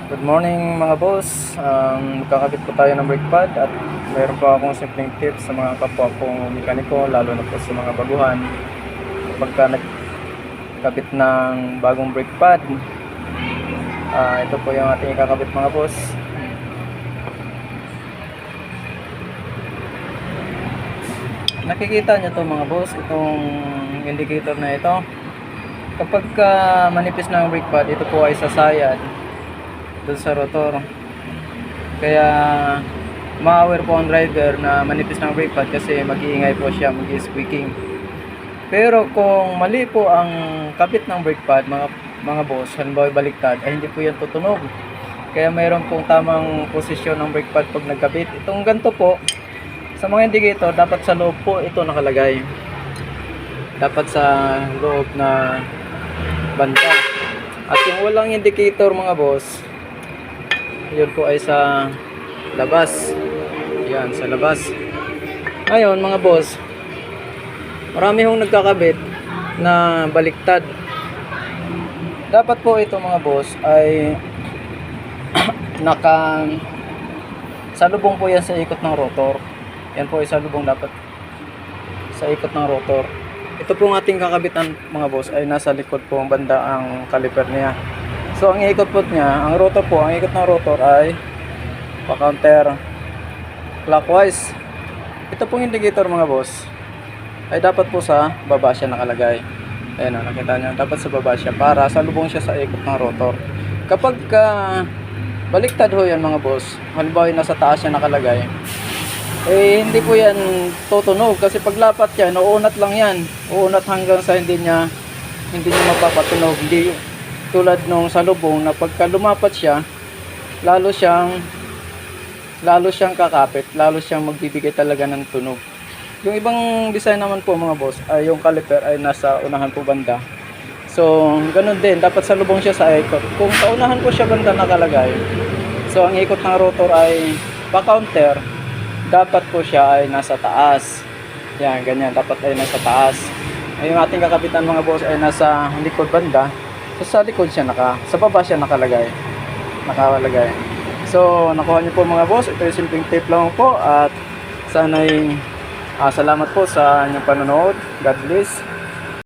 Good morning mga boss. Kakabit po tayo ng brake pad at mayroon pa akong simpleng tips sa mga kapwa kong mekaniko, lalo na po sa mga baguhan. Pagka nagkabit ng bagong brake pad, ito po yung ating ikakabit mga boss. Nakikita nyo to mga boss, itong indicator na ito. Kapag manipis na ang brake pad, ito po ay sasayad dun sa rotor. Kaya ma-aware po ang driver na manipis ng brake pad kasi mag-iingay po siya, mag-squeaking. Pero kung mali po ang kabit ng brake pad mga boss, halimbawa baliktad, ay hindi po yan tutunog. Kaya mayroon pong tamang posisyon ng brake pad pag nagkabit. Itong ganito po, sa mga indicator, dapat sa loob po ito nakalagay. Dapat sa loob na banda. At yung walang indicator mga boss, yun po ay sa labas. Yan, sa labas. Ngayon mga boss, marami hong nagkakabit na baliktad. Dapat po ito mga boss ay salubong po yan sa ikot ng rotor. Yan po ay salubong dapat sa ikot ng rotor. Ito pong ating kakabitan mga boss ay nasa likod po ang banda ang caliper niya. So ang ikot po niya, ang rotor po, ang ikot ng rotor ay pa-counter clockwise. Ito pong indicator mga boss ay dapat po sa baba siya nakalagay. Ayan o, nakita niyo, dapat sa baba siya para salubong siya sa ikot ng rotor. Kapag baliktad ho yan mga boss, halimbawa nasa taas siya nakalagay, eh hindi po yan tutunog kasi paglapat yan, uunat lang yan. Uunat hanggang sa hindi niya mapapatunog. Hindi tulad nung salubong na pagka lumapat siya, lalo siyang kakapit, lalo siyang magbibigay talaga ng tunog. Yung ibang design naman po mga boss ay yung caliper ay nasa unahan po banda. So ganun din, dapat salubong siya sa ikot. Kung sa unahan po siya banda nakalagay, so ang ikot ng rotor ay pa-counter, dapat po siya ay nasa taas. Yan, ganyan, dapat ay nasa taas. Ay yung ating kakabitan mga boss ay nasa likod banda. So sa likod siya sa baba siya nakalagay. So nakuha niyo po mga boss, ito yung simpleng tip lang po at sana'y salamat po sa inyong panonood. God bless.